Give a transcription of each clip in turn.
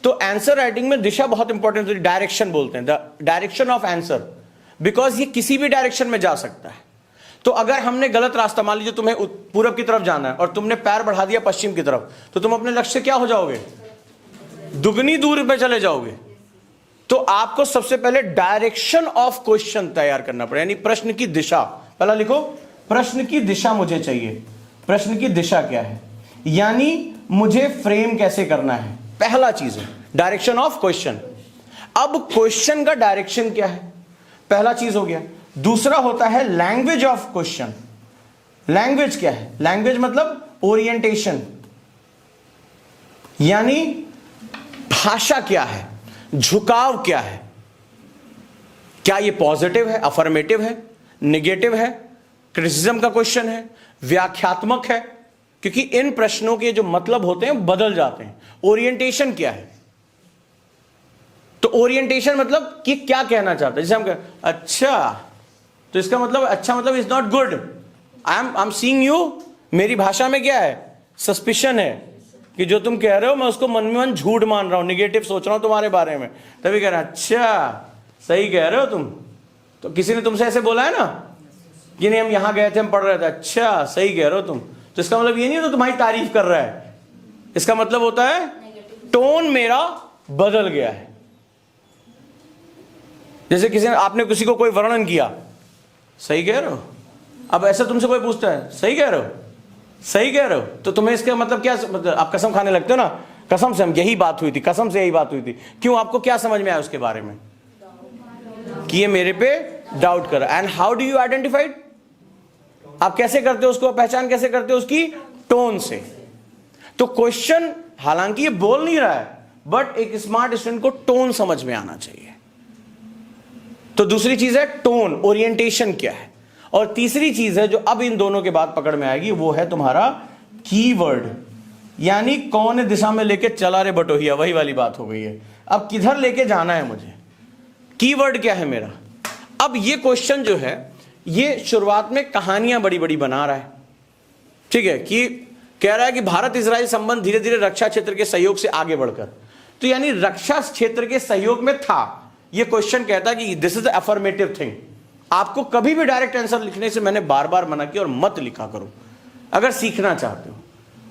तो answer writing में दिशा बहुत इंपॉर्टेंट है, डायरेक्शन बोलते हैं, the direction of answer, because ये किसी भी डायरेक्शन में जा सकता है। तो अगर हमने गलत रास्ता, मान लीजिए तुम्हें पूरब की तरफ जाना है और तुमने पैर बढ़ा दिया पश्चिम की तरफ, तो तुम अपने लक्ष्य से क्या हो जाओगे, दुगनी दूर पे चले जाओगे। तो आपको सबसे पहले डायरेक्शन ऑफ क्वेश्चन तैयार करना पड़ेगा, यानी प्रश्न की दिशा। पहला लिखो, प्रश्न की दिशा मुझे चाहिए, प्रश्न की दिशा क्या है, यानी मुझे फ्रेम कैसे करना है, पहला चीज है डायरेक्शन ऑफ क्वेश्चन। अब क्वेश्चन का डायरेक्शन क्या है, पहला चीज हो गया। दूसरा होता है लैंग्वेज ऑफ क्वेश्चन। लैंग्वेज क्या है, लैंग्वेज मतलब ओरिएंटेशन, यानी भाषा क्या है, झुकाव क्या है, क्या ये पॉजिटिव है, अफर्मेटिव है, निगेटिव है, क्रिटिसिज्म का क्वेश्चन है, व्याख्यात्मक है, क्योंकि इन प्रश्नों के जो मतलब होते हैं बदल जाते हैं। ओरिएंटेशन क्या है, तो ओरिएंटेशन मतलब कि क्या कहना चाहते हैं, जैसे हम अच्छा, तो इसका मतलब अच्छा मतलब is not good, I am seeing you, मेरी भाषा में क्या है, सस्पिशन है कि जो तुम कह रहे हो मैं उसको मन में मन झूठ मान रहा हूं, निगेटिव सोच रहा हूं तुम्हारे बारे में, तभी कह रहा है अच्छा सही कह रहे हो तुम। तो किसी ने तुमसे ऐसे बोला है ना कि नहीं हम यहां गए थे, हम पढ़ रहे थे, अच्छा सही कह रहे हो तुम, तो इसका मतलब ये नहीं होता तुम्हारी तारीफ कर रहा है, इसका मतलब होता है टोन मेरा बदल गया है। जैसे किसी ने, आपने किसी को कोई वर्णन किया, सही कह रहे हो, अब ऐसा तुमसे कोई पूछता है सही कह रहे हो, सही कह रहे हो, तो तुम्हें इसका मतलब क्या, मतलब आप कसम खाने लगते हो ना, कसम से हम यही बात हुई थी, कसम से यही बात हुई थी, क्यों, आपको क्या समझ में आया उसके बारे में कि ये मेरे पे डाउट कर रहा है। And how do you identified, आप कैसे करते हो उसको, पहचान कैसे करते हो उसकी, टोन से। तो क्वेश्चन हालांकि ये बोल नहीं रहा है, बट एक स्मार्ट स्टूडेंट को टोन समझ में आना चाहिए। तो दूसरी चीज है टोन, ओरिएंटेशन क्या है, और तीसरी चीज है जो अब इन दोनों के बाद पकड़ में आएगी, वो है तुम्हारा कीवर्ड, यानी कौन दिशा में लेके चला रे बटोहिया, वही वाली बात हो गई है, अब किधर लेके जाना है मुझे, कीवर्ड क्या है मेरा। अब ये क्वेश्चन जो है ये शुरुआत में कहानियां बड़ी बड़ी बना रहा है, ठीक है, कि कह रहा है कि भारत इजराइल संबंध धीरे धीरे रक्षा क्षेत्र के सहयोग से आगे बढ़कर, तो यानी रक्षा क्षेत्र के सहयोग में था। ये क्वेश्चन कहता है कि दिस इज अफर्मेटिव थिंग। आपको कभी भी डायरेक्ट आंसर लिखने से मैंने बार बार मना किया, और मत लिखा करो अगर सीखना चाहते हो।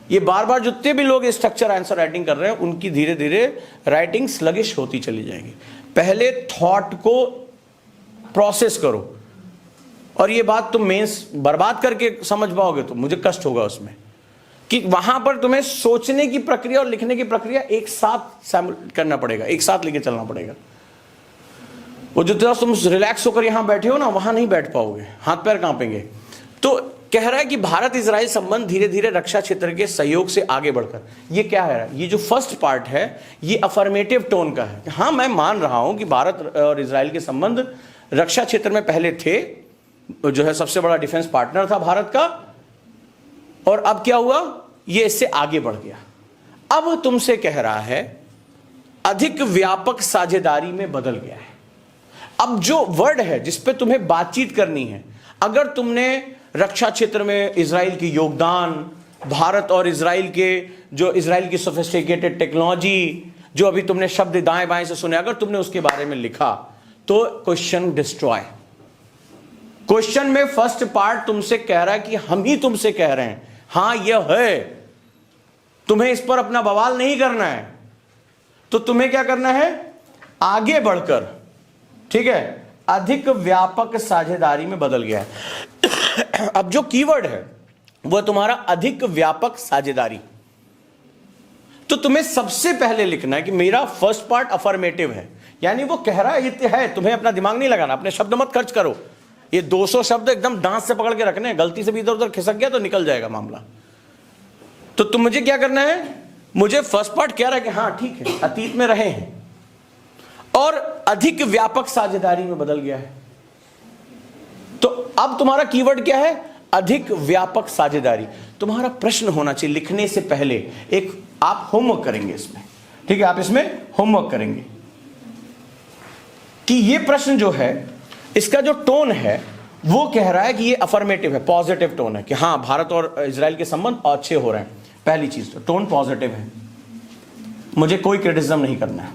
ये बार बार जितने भी लोग स्ट्रक्चर आंसर राइटिंग कर रहे हैं उनकी धीरे धीरे राइटिंग स्लगिश होती चली जाएगी। पहले थॉट को प्रोसेस करो, और ये बात तुम मेंस बर्बाद करके समझ पाओगे तो मुझे कष्ट होगा उसमें, कि वहां पर तुम्हें सोचने की प्रक्रिया और लिखने की प्रक्रिया एक साथ करना पड़ेगा, एक साथ लेके चलना पड़ेगा। वो जो तरह तुम रिलैक्स होकर यहां बैठे हो ना, वहां नहीं बैठ पाओगे, हाथ पैर कांपेंगे। तो कह रहा है कि भारत इजराइल संबंध धीरे धीरे रक्षा क्षेत्र के सहयोग से आगे बढ़कर, ये क्या है, ये जो फर्स्ट पार्ट है ये अफर्मेटिव टोन का है। हाँ, मैं मान रहा हूं कि भारत और इजराइल के संबंध रक्षा क्षेत्र में पहले थे, जो है सबसे बड़ा डिफेंस पार्टनर था भारत का, और अब क्या हुआ, ये इससे आगे बढ़ गया। अब तुमसे कह रहा है अधिक व्यापक साझेदारी में बदल गया है। अब जो वर्ड है जिस पे तुम्हें बातचीत करनी है, अगर तुमने रक्षा क्षेत्र में इजराइल की योगदान, भारत और इजराइल के जो इजराइल की सोफिस्टिकेटेड टेक्नोलॉजी, जो अभी तुमने शब्द दाएं बाएं से सुने, अगर तुमने उसके बारे में लिखा तो क्वेश्चन डिस्ट्रॉय। क्वेश्चन में फर्स्ट पार्ट तुमसे कह रहा है कि हम ही तुमसे कह रहे हैं, हां यह है, तुम्हें इस पर अपना बवाल नहीं करना है। तो तुम्हें क्या करना है, आगे बढ़कर, ठीक है, अधिक व्यापक साझेदारी में बदल गया है। अब जो कीवर्ड है वह तुम्हारा अधिक व्यापक साझेदारी। तो तुम्हें सबसे पहले लिखना है कि मेरा फर्स्ट पार्ट अफर्मेटिव है, यानी वो कह रहा है, तुम्हें अपना दिमाग नहीं लगाना, अपने शब्द मत खर्च करो। ये 200 शब्द एकदम दांत से पकड़ के रखने हैं, गलती से भी इधर उधर खिसक गया तो निकल जाएगा मामला। तो तुम मुझे क्या करना है, मुझे फर्स्ट पार्ट कह रहा है कि हाँ ठीक है, अतीत में रहे हैं और अधिक व्यापक साझेदारी में बदल गया है। तो अब तुम्हारा कीवर्ड क्या है, अधिक व्यापक साझेदारी। तुम्हारा प्रश्न होना चाहिए लिखने से पहले, एक आप होमवर्क करेंगे इसमें, ठीक है, आप इसमें होमवर्क करेंगे कि ये प्रश्न जो है इसका जो टोन है वो कह रहा है कि ये अफर्मेटिव है, पॉजिटिव टोन है, कि हाँ भारत और इजराइल के संबंध अच्छे हो रहे हैं। पहली चीज तो टोन पॉजिटिव है। मुझे कोई क्रिटिसिज्म नहीं करना है।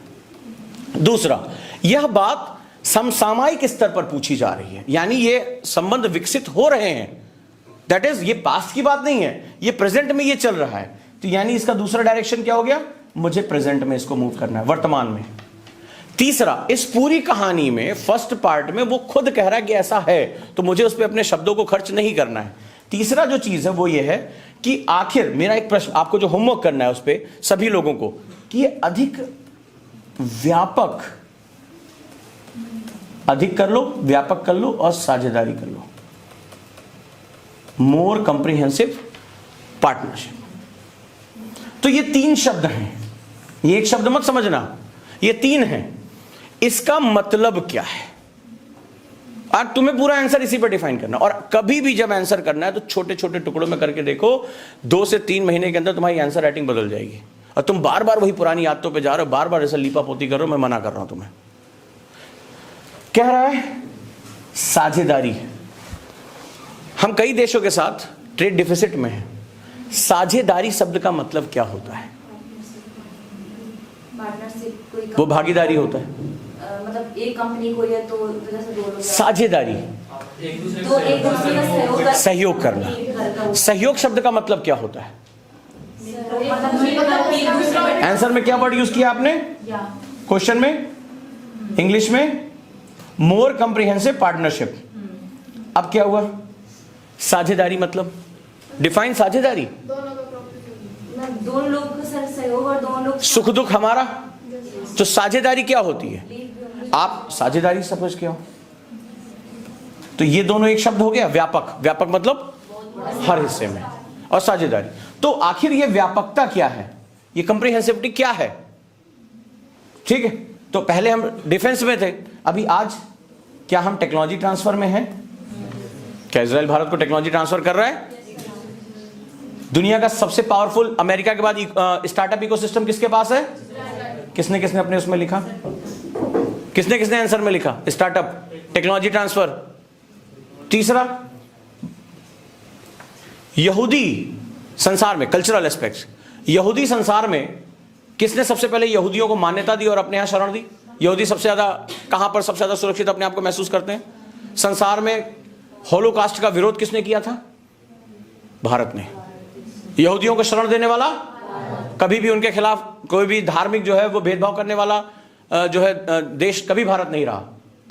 दूसरा, यह बात समसामयिक स्तर पर पूछी जा रही है, यानी ये संबंध विकसित हो रहे हैं, दैट इज ये पास्ट की बात नहीं है, ये प्रेजेंट में ये चल रहा है। तो यानी इसका दूसरा डायरेक्शन क्या हो गया, मुझे प्रेजेंट में इसको मूव करना है, वर्तमान में। तीसरा, इस पूरी कहानी में फर्स्ट पार्ट में वो खुद कह रहा है कि ऐसा है, तो मुझे उस पर अपने शब्दों को खर्च नहीं करना है। तीसरा जो चीज है वो ये है कि आखिर मेरा एक प्रश्न आपको जो होमवर्क करना है उस पर सभी लोगों को, कि ये अधिक व्यापक, अधिक कर लो, व्यापक कर लो और साझेदारी कर लो, मोर कंप्रिहेंसिव पार्टनरशिप। तो ये तीन शब्द हैं, ये एक शब्द मत समझना, ये तीन हैं। इसका मतलब क्या है, आज तुम्हें पूरा आंसर इसी पर डिफाइन करना, और कभी भी जब आंसर करना है तो छोटे छोटे टुकड़ों में करके देखो, 2 से 3 महीने के अंदर तुम्हारी आंसर राइटिंग बदल जाएगी। और तुम बार बार वही पुरानी आदतों पे जा रहे हो, बार बार ऐसा लीपा पोती कर रहे हो, मैं मना कर रहा हूं तुम्हें। कह रहा है साझेदारी। हम कई देशों के साथ ट्रेड डिफिसिट में हैं। साझेदारी शब्द का मतलब क्या होता है? वो भागीदारी होता है, मतलब एक कंपनी को या तो जैसे 2 लोग, साझेदारी एक दूसरे का सहयोग करना। सहयोग शब्द का मतलब क्या होता है? आंसर में क्या वर्ड यूज किया आपने? क्वेश्चन में, इंग्लिश में मोर कंप्रिहेंसिव पार्टनरशिप। अब क्या हुआ? साझेदारी मतलब डिफाइन साझेदारी, दोनों लोग का सहयोग और दोनों लोग सुख दुख हमारा। तो साझेदारी क्या होती है? आप साझेदारी समझ के हो, तो ये दोनों एक शब्द हो गया व्यापक। व्यापक मतलब हर हिस्से में, और साझेदारी। तो आखिर ये व्यापकता क्या है, ये कंप्रिहेंसिविटी क्या है? ठीक है, तो पहले हम डिफेंस में थे, अभी आज क्या हम टेक्नोलॉजी ट्रांसफर में हैं? क्या इजराइल भारत को टेक्नोलॉजी ट्रांसफर कर रहा है? दुनिया का सबसे पावरफुल, अमेरिका के बाद स्टार्टअप इकोसिस्टम किसके पास है? किसने किसने अपने उसमें लिखा? किसने किसने आंसर में लिखा? Startup, technology transfer. तीसरा, यहूदी संसार में कल्चरल एस्पेक्ट्स। यहूदी संसार में किसने सबसे पहले यहूदियों को मान्यता दी और अपने यहां शरण दी? यहूदी सबसे ज्यादा कहां पर सबसे ज्यादा सुरक्षित अपने आप को महसूस करते हैं? संसार में होलोकास्ट का विरोध किसने किया था? भारत ने। यहूदियों को शरण देने वाला, कभी भी उनके खिलाफ कोई भी धार्मिक जो है वो भेदभाव करने वाला जो है देश कभी भारत नहीं रहा,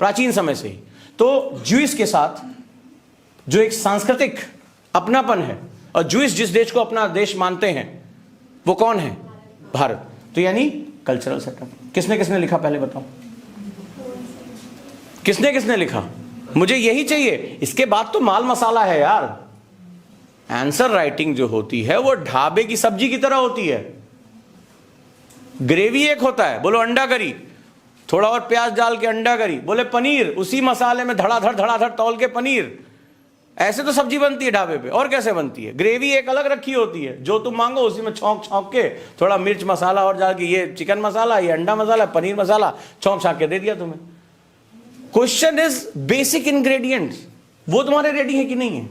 प्राचीन समय से ही। तो ज्यूइश के साथ जो एक सांस्कृतिक अपनापन है, और ज्यूइश जिस देश को अपना देश मानते हैं वो कौन है? भारत। तो यानी कल्चरल सेटअप। किसने किसने लिखा पहले बताओ? किसने किसने लिखा? मुझे यही चाहिए, इसके बाद तो माल मसाला है यार। आंसर राइटिंग जो होती है वो ढाबे की सब्जी की तरह होती है। ग्रेवी एक होता है, बोलो अंडा करी, थोड़ा और प्याज डाल के अंडा करी, बोले पनीर, उसी मसाले में धड़ाधड़ तौल के पनीर। ऐसे तो सब्जी बनती है ढाबे पे, और कैसे बनती है? ग्रेवी एक अलग रखी होती है, जो तुम मांगो उसी में छौंक छौंक के थोड़ा मिर्च मसाला और डाल के, ये चिकन मसाला, ये अंडा मसाला, पनीर मसाला, छौंक छाक के दे दिया तुम्हें। क्वेश्चन इज बेसिक इंग्रेडिएंट्स, वो तुम्हारे रेडी है कि नहीं है?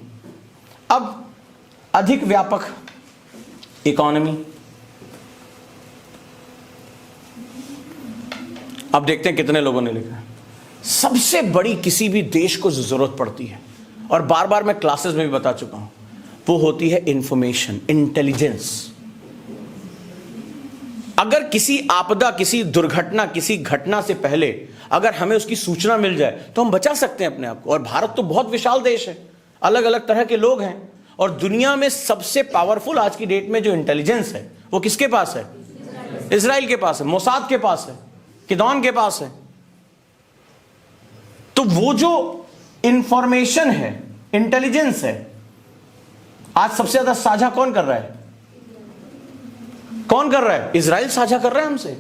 अब अधिक व्यापक इकोनॉमी। अब देखते हैं कितने लोगों ने लिखा है। सबसे बड़ी किसी भी देश को जरूरत पड़ती है, और बार बार मैं क्लासेस में भी बता चुका हूं, वो होती है इंफॉर्मेशन, इंटेलिजेंस। अगर किसी आपदा, किसी दुर्घटना, किसी घटना से पहले अगर हमें उसकी सूचना मिल जाए तो हम बचा सकते हैं अपने आप को। और भारत तो बहुत विशाल देश है, अलग अलग तरह के लोग हैं, और दुनिया में सबसे पावरफुल आज की डेट में जो इंटेलिजेंस है वो किसके पास है? इजराइल के पास है, मोसाद के पास है, किदौन के पास है। तो वो जो इंफॉर्मेशन है, इंटेलिजेंस है, आज सबसे ज्यादा साझा कौन कर रहा है? कौन कर रहा है? इजराइल साझा कर रहा है हमसे।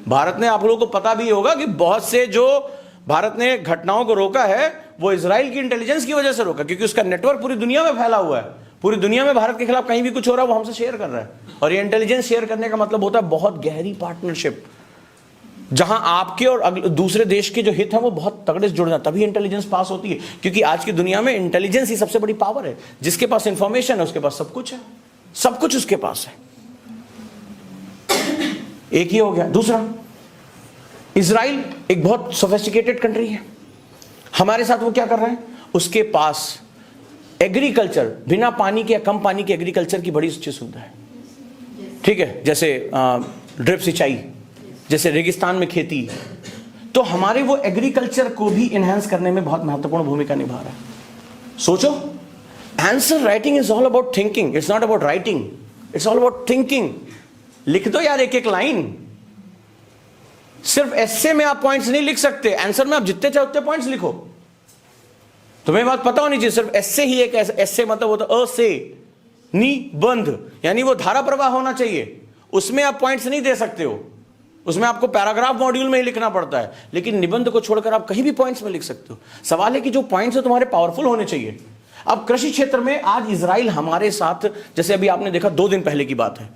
भारत ने, आप लोगों को पता भी होगा कि बहुत से जो भारत ने घटनाओं को रोका है वो इजराइल की इंटेलिजेंस की वजह से रोका, क्योंकि उसका नेटवर्क पूरी दुनिया में फैला हुआ है। पूरी दुनिया में भारत के खिलाफ कहीं भी कुछ हो रहा है वो हमसे शेयर कर रहा है। और ये इंटेलिजेंस शेयर करने का मतलब होता है बहुत गहरी पार्टनरशिप, जहां आपके और दूसरे देश के जो हित है वो बहुत तगड़े से जुड़ना, तभी इंटेलिजेंस पास होती है। क्योंकि आज की दुनिया में इंटेलिजेंस ही सबसे बड़ी पावर है। जिसके पास इंफॉर्मेशन है उसके पास सब कुछ है, सब कुछ उसके पास है। एक ही हो गया। दूसरा, इजराइल एक बहुत सोफिस्टिकेटेड कंट्री है, हमारे साथ वो क्या कर रहे हैं, उसके पास एग्रीकल्चर, बिना पानी के या कम पानी के एग्रीकल्चर की बड़ी अच्छी सुविधा है, ठीक है, जैसे ड्रिप सिंचाई, जैसे रेगिस्तान में खेती। तो हमारे वो एग्रीकल्चर को भी इनहेंस करने में बहुत महत्वपूर्ण भूमिका निभा रहा है। सोचो, answer writing is all about thinking, it's not about writing, it's all about thinking. लिख दो यार एक एक लाइन। सिर्फ एस्से में आप पॉइंट्स नहीं लिख सकते, आंसर में आप जितने चाहे उतने पॉइंट्स लिखो। तुम्हें बात पता होनी चाहिए, सिर्फ एस्से ही एक एस्से मतलब वो तो अ से निबंध, यानी वो धारा प्रवाह होना चाहिए, उसमें आप पॉइंट्स नहीं दे सकते हो, उसमें आपको पैराग्राफ मॉड्यूल में ही लिखना पड़ता है। लेकिन निबंध को छोड़कर आप कहीं भी पॉइंट्स में लिख सकते हो। सवाल है कि जो पॉइंट्स है तुम्हारे पावरफुल होने चाहिए। अब कृषि क्षेत्र में आज इजराइल हमारे साथ, जैसे अभी आपने देखा 2 दिन पहले की बात है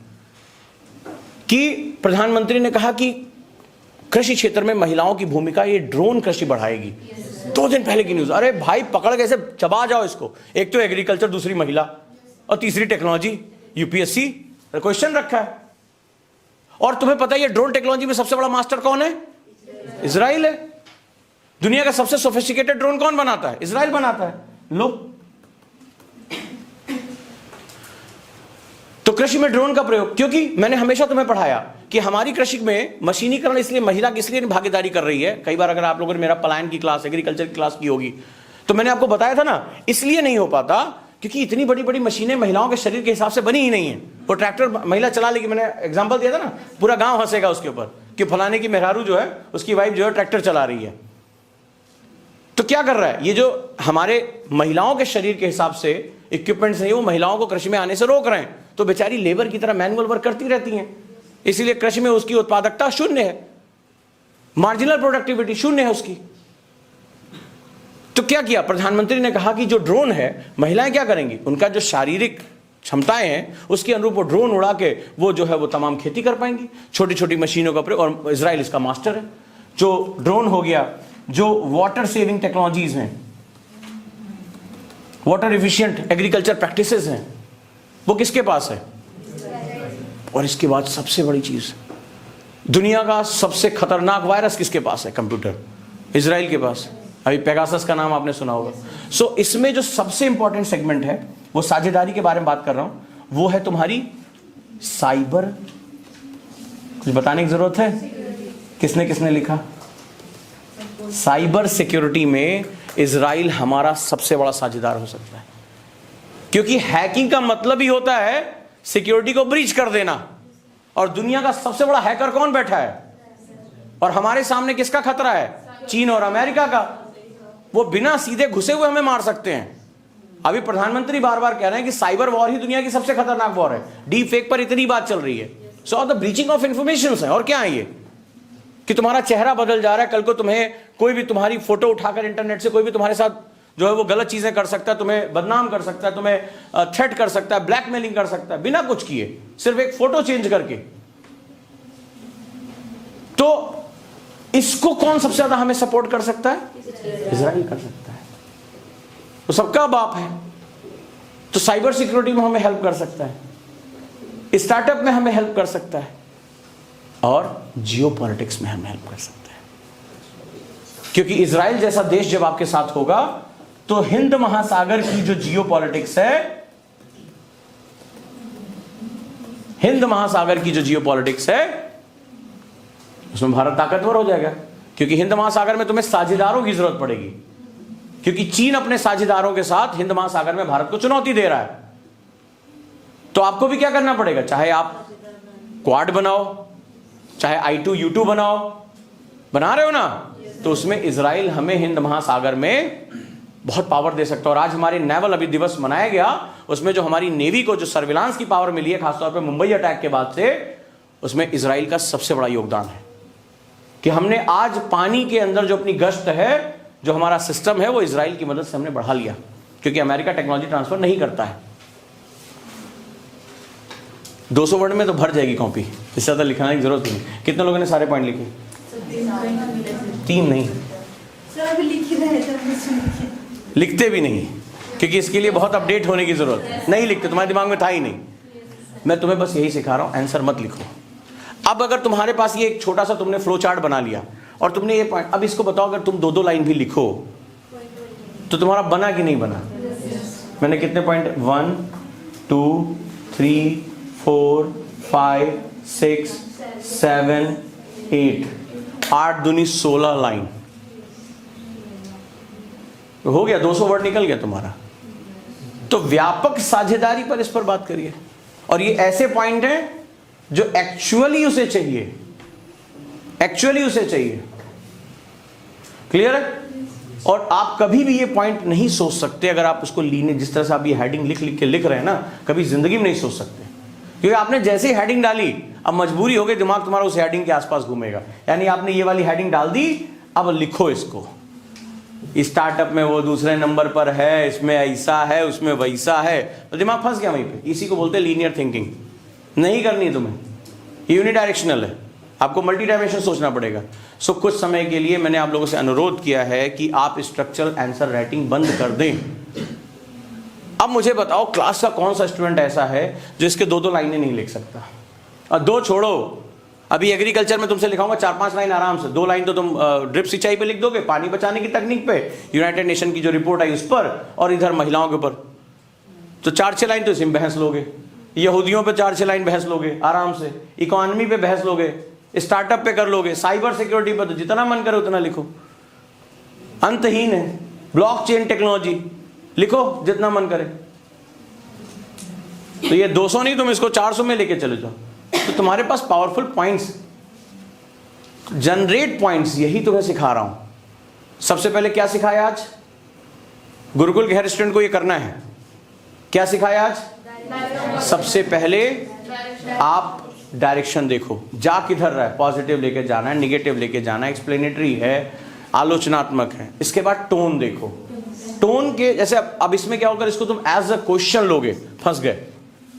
कि प्रधानमंत्री ने कहा कि कृषि क्षेत्र में महिलाओं की भूमिका, ये ड्रोन कृषि बढ़ाएगी। 2 दिन पहले की न्यूज। अरे भाई पकड़ के ऐसे चबा जाओ इसको। एक तो एग्रीकल्चर, दूसरी महिला, और तीसरी टेक्नोलॉजी, यूपीएससी क्वेश्चन रखा है। और तुम्हें पता है ये ड्रोन टेक्नोलॉजी में सबसे बड़ा मास्टर कौन है? इजराइल है। दुनिया का सबसे सोफिस्टिकेटेड ड्रोन कौन बनाता है? इजराइल बनाता है। लो, तो कृषि में ड्रोन का प्रयोग, क्योंकि मैंने हमेशा तुम्हें पढ़ाया कि हमारी कृषि में मशीनीकरण इसलिए महिला की इसलिए भागीदारी कर रही है। कई बार अगर आप लोगों ने मेरा पलायन की क्लास, एग्रीकल्चर की क्लास की होगी तो मैंने आपको बताया था ना, इसलिए नहीं हो पाता क्योंकि इतनी बड़ी बड़ी मशीनें महिलाओं के शरीर के हिसाब से बनी ही नहीं है। वो ट्रैक्टर महिला चला लेगी, मैंने एग्जांपल दिया था ना, पूरा गांव हंसेगा उसके ऊपर कि फलाने की मेहरारू जो है, उसकी वाइफ जो है ट्रैक्टर चला रही है। तो क्या कर रहा है ये जो हमारे महिलाओं के शरीर के हिसाब से इक्विपमेंट्स नहीं, वो महिलाओं को कृषि में आने से रोक रहे हैं। तो बेचारी लेबर की तरह मैनुअल वर्क करती रहती हैं, इसीलिए कृषि में उसकी उत्पादकता शून्य है, मार्जिनल प्रोडक्टिविटी शून्य है उसकी। तो क्या किया प्रधानमंत्री ने कहा कि जो ड्रोन है, महिलाएं क्या करेंगी, उनका जो शारीरिक क्षमताएं हैं उसके अनुरूप वो ड्रोन उड़ा के वो जो है वो तमाम खेती कर पाएंगी, छोटी छोटी मशीनों का प्रयोग। और इजराइल इसका मास्टर है। जो ड्रोन हो गया, जो वाटर सेविंग टेक्नोलॉजीज हैं, वाटर एफिशिएंट एग्रीकल्चर प्रैक्टिसेस हैं, वो किसके पास है? और इसके बाद सबसे बड़ी चीज, दुनिया का सबसे खतरनाक वायरस किसके पास है? कंप्यूटर, इजराइल के पास। अभी पेगासस का नाम आपने सुना होगा। सो इसमें जो सबसे इंपॉर्टेंट सेगमेंट है, वो साझेदारी के बारे में बात कर रहा हूं, वो है तुम्हारी साइबर। कुछ बताने की जरूरत है? किसने किसने लिखा? साइबर सिक्योरिटी में इजराइल हमारा सबसे बड़ा साझेदार हो सकता है, क्योंकि हैकिंग का मतलब ही होता है सिक्योरिटी को ब्रीच कर देना। और दुनिया का सबसे बड़ा हैकर कौन बैठा है? और हमारे सामने किसका खतरा है? चीन और अमेरिका का। वो बिना सीधे घुसे हुए हमें मार सकते हैं। अभी प्रधानमंत्री बार बार कह रहे हैं कि साइबर वॉर ही दुनिया की सबसे खतरनाक वॉर है। डीप फेक पर इतनी बात चल रही है। So the breaching of information है। और क्या है ये कि तुम्हारा चेहरा बदल जा रहा है, कल को तुम्हें कोई भी तुम्हारी फोटो उठाकर इंटरनेट से कोई भी तुम्हारे साथ जो है वो गलत चीजें कर सकता है, तुम्हें बदनाम कर सकता है, तुम्हें थ्रेट कर सकता है, ब्लैकमेलिंग कर सकता है, बिना कुछ किए, सिर्फ एक फोटो चेंज करके। तो इसको कौन सबसे ज्यादा हमें सपोर्ट कर सकता है? इजराइल कर सकता है। तो सबका बाप है। तो साइबर सिक्योरिटी में हमें हेल्प कर सकता है, स्टार्टअप में हमें हेल्प कर सकता है, और जियो पॉलिटिक्स में हमें हेल्प कर सकता है। क्योंकि इजराइल जैसा देश जब आपके साथ होगा तो हिंद महासागर की जो जियो पॉलिटिक्स है, हिंद महासागर की जो जियो पॉलिटिक्स है, उसमें भारत ताकतवर हो जाएगा। क्योंकि हिंद महासागर में तुम्हें साझेदारों की जरूरत पड़ेगी, क्योंकि चीन अपने साझेदारों के साथ हिंद महासागर में भारत को चुनौती दे रहा है। तो आपको भी क्या करना पड़ेगा, चाहे आप क्वाड बनाओ, चाहे I2 U2 बनाओ, बना रहे हो ना, तो उसमें इजराइल हमें हिंद महासागर में बहुत पावर दे सकता है। और आज हमारे नेवल अभी दिवस मनाया गया, उसमें जो हमारी नेवी को जो सर्विलांस की पावर मिली है, खासतौर पे मुंबई अटैक के बाद से, उसमें इजराइल का सबसे बड़ा योगदान है कि हमने आज पानी के अंदर जो अपनी गश्त है, जो हमारा सिस्टम है, वो इजराइल की मदद से हमने बढ़ा लिया। क्योंकि अमेरिका टेक्नोलॉजी ट्रांसफर नहीं करता है। 200 वर्ड में तो भर जाएगी कॉपी, इससे ज्यादा लिखने की जरूरत नहीं। कितने लोगों ने सारे पॉइंट लिखे? 3 नहीं, लिखते भी नहीं, क्योंकि इसके लिए बहुत अपडेट होने की जरूरत है। नहीं लिखते, तुम्हारे दिमाग में था ही नहीं। मैं तुम्हें बस यही सिखा रहा हूं, आंसर मत लिखो। अब अगर तुम्हारे पास ये एक छोटा सा तुमने फ्लो चार्ट बना लिया और तुमने ये पॉइंट, अब इसको बताओ अगर तुम 2-2 लाइन भी लिखो तो तुम्हारा बना कि नहीं बना? मैंने कितने पॉइंट, 1 2 3 4 5 6 7 8 8 दूनी 16 लाइन हो गया, 200 वर्ड निकल गया तुम्हारा। तो व्यापक साझेदारी पर इस पर बात करिए, और ये ऐसे पॉइंट हैं जो एक्चुअली उसे चाहिए, एक्चुअली उसे चाहिए। क्लियर है? और आप कभी भी ये पॉइंट नहीं सोच सकते अगर आप उसको लीने, जिस तरह से आप ये हेडिंग लिख लिख के लिख रहे हैं ना, कभी जिंदगी में नहीं सोच सकते, क्योंकि आपने जैसे ही हेडिंग डाली अब मजबूरी हो गई, दिमाग तुम्हारा उस हेडिंग के आसपास घूमेगा। यानी आपने ये वाली हेडिंग डाल दी, अब लिखो इसको, स्टार्टअप में वो दूसरे नंबर पर है, इसमें ऐसा है, उसमें वैसा है, तो दिमाग फंस गया वहीं पे। इसी को बोलते हैं लीनियर थिंकिंग। नहीं करनी है तुम्हें, यूनिडायरेक्शनल है, आपको मल्टी डायमेंशन सोचना पड़ेगा। सो कुछ समय के लिए मैंने आप लोगों से अनुरोध किया है कि आप स्ट्रक्चरल आंसर राइटिंग बंद कर दें। अब मुझे बताओ क्लास का कौन सा स्टूडेंट ऐसा है जो इसके 2-2 लाइनें नहीं लिख सकता? और 2 छोड़ो, अभी एग्रीकल्चर में तुमसे लिखाऊंगा 4-5 लाइन आराम से, 2 लाइन तो तुम ड्रिप सिंचाई पे लिख दोगे, पानी बचाने की तकनीक पे, यूनाइटेड नेशन की जो रिपोर्ट आई उस पर, और इधर महिलाओं के ऊपर, तो 4-6 लाइन तो इसमें बहस लोगे। यहूदियों पे 4-6 लाइन बहस लोगे आराम से, इकोनॉमी पे बहस लोगे, स्टार्टअप पे कर लोगे, साइबर सिक्योरिटी पे तो जितना मन करे उतना लिखो, अंतहीन है। ब्लॉकचेन टेक्नोलॉजी लिखो जितना मन करे। तो ये 200 नहीं, तुम इसको 400 में लेके चले जाओ, तो तुम्हारे पास पावरफुल पॉइंट्स, जनरेट पॉइंट्स, यही तुम्हें सिखा रहा हूं। सबसे पहले क्या सिखाया आज? गुरुकुल के हर स्टूडेंट को ये करना है। क्या सिखाया आज? सबसे पहले आप डायरेक्शन देखो, जा किधर रहा है, पॉजिटिव लेके जाना है, निगेटिव लेके जाना है, एक्सप्लेनेटरी है, आलोचनात्मक है। इसके बाद टोन देखो, टोन के जैसे अब इसमें क्या होगा, इसको तुम एज अ क्वेश्चन लोगे, फंस गए,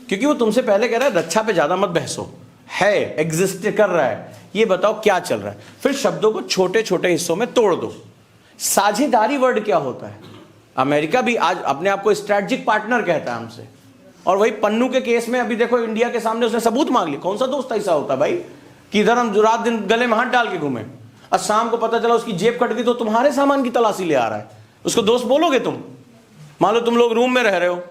क्योंकि वो तुमसे पहले कह रहा है रक्षा पे ज्यादा मत बहसो, है एग्जिस्ट कर रहा है, ये बताओ क्या चल रहा है। फिर शब्दों को छोटे छोटे हिस्सों में तोड़ दो। साझेदारी वर्ड क्या होता है? अमेरिका भी आज अपने आप को स्ट्रेटेजिक पार्टनर कहता है हमसे, और वही पन्नू के केस में अभी देखो इंडिया के सामने उसने सबूत मांग लिया। कौन सा दोस्त ऐसा होता है भाई कि इधर हम रात दिन गले में हाथ डाल के घूमे, और शाम को पता चला उसकी जेब कट गई तो तुम्हारे सामान की तलाशी ले आ रहा है, उसको दोस्त बोलोगे तुम? मान लो तुम लोग रूम में रह रहे हो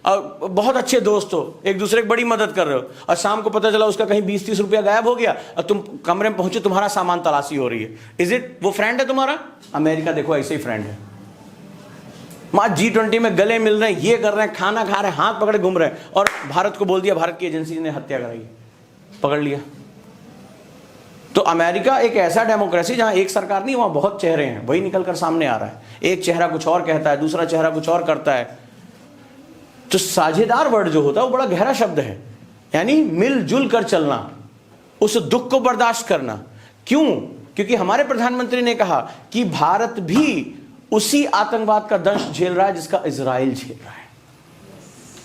और बहुत अच्छे दोस्त हो, एक दूसरे की बड़ी मदद कर रहे हो, और शाम को पता चला उसका कहीं 20-30 रुपया गायब हो गया, और तुम कमरे में पहुंचे, तुम्हारा सामान तलाशी हो रही है। इज इट वो फ्रेंड है तुम्हारा? अमेरिका देखो ऐसे ही फ्रेंड है। वहां G20 में गले मिल रहे हैं, ये कर रहे हैं, खाना खा रहे हैं, हाथ पकड़े घूम रहे हैं, और भारत को बोल दिया भारत की एजेंसी ने हत्या कराई, पकड़ लिया। तो अमेरिका एक ऐसा डेमोक्रेसी जहां एक सरकार नहीं, वहां बहुत चेहरे हैं, वही निकलकर सामने आ रहा है। एक चेहरा कुछ और कहता है, दूसरा चेहरा कुछ और करता है। तो साझेदार वर्ड जो होता है वो बड़ा गहरा शब्द है, यानी मिलजुल कर चलना, उस दुख को बर्दाश्त करना। क्यों? क्योंकि हमारे प्रधानमंत्री ने कहा कि भारत भी उसी आतंकवाद का दंश झेल रहा है जिसका इजराइल झेल रहा है।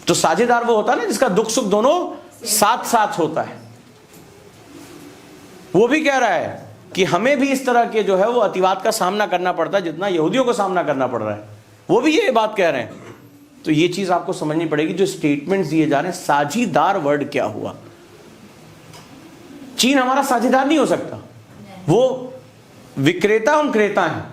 तो साझेदार वो होता है ना जिसका दुख सुख दोनों साथ साथ होता है। वो भी कह रहा है कि हमें भी इस तरह के जो है वो अतिवाद का सामना करना पड़ता है जितना यहूदियों को सामना करना पड़ रहा है, वो भी ये बात कह रहे हैं। तो ये चीज आपको समझनी पड़ेगी, जो स्टेटमेंट्स दिए जा रहे हैं। साझेदार वर्ड क्या हुआ? चीन हमारा साझेदार नहीं हो सकता, वो विक्रेता हम क्रेता हैं,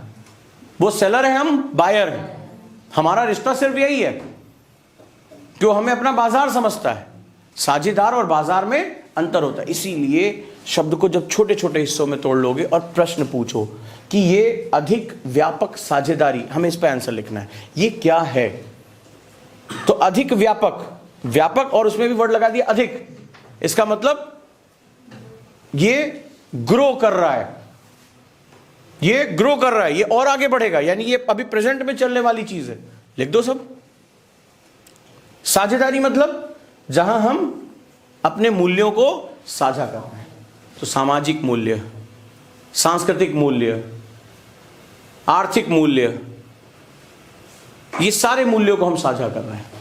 वो सेलर है हम बायर हैं। हमारा रिश्ता सिर्फ यही है कि वो हमें अपना बाजार समझता है। साझेदार और बाजार में अंतर होता है। इसीलिए शब्द को जब छोटे छोटे हिस्सों में तोड़ लोगे और प्रश्न पूछो कि ये अधिक व्यापक साझेदारी, हमें इस पर आंसर लिखना है, ये क्या है? तो अधिक व्यापक, व्यापक और उसमें भी वर्ड लगा दिया अधिक, इसका मतलब ये ग्रो कर रहा है, ये ग्रो कर रहा है, ये और आगे बढ़ेगा, यानी ये अभी प्रेजेंट में चलने वाली चीज है। लिख दो सब। साझेदारी मतलब जहां हम अपने मूल्यों को साझा कर रहे हैं। तो सामाजिक मूल्य, सांस्कृतिक मूल्य, आर्थिक मूल्य, ये सारे मूल्यों को हम साझा कर रहे हैं।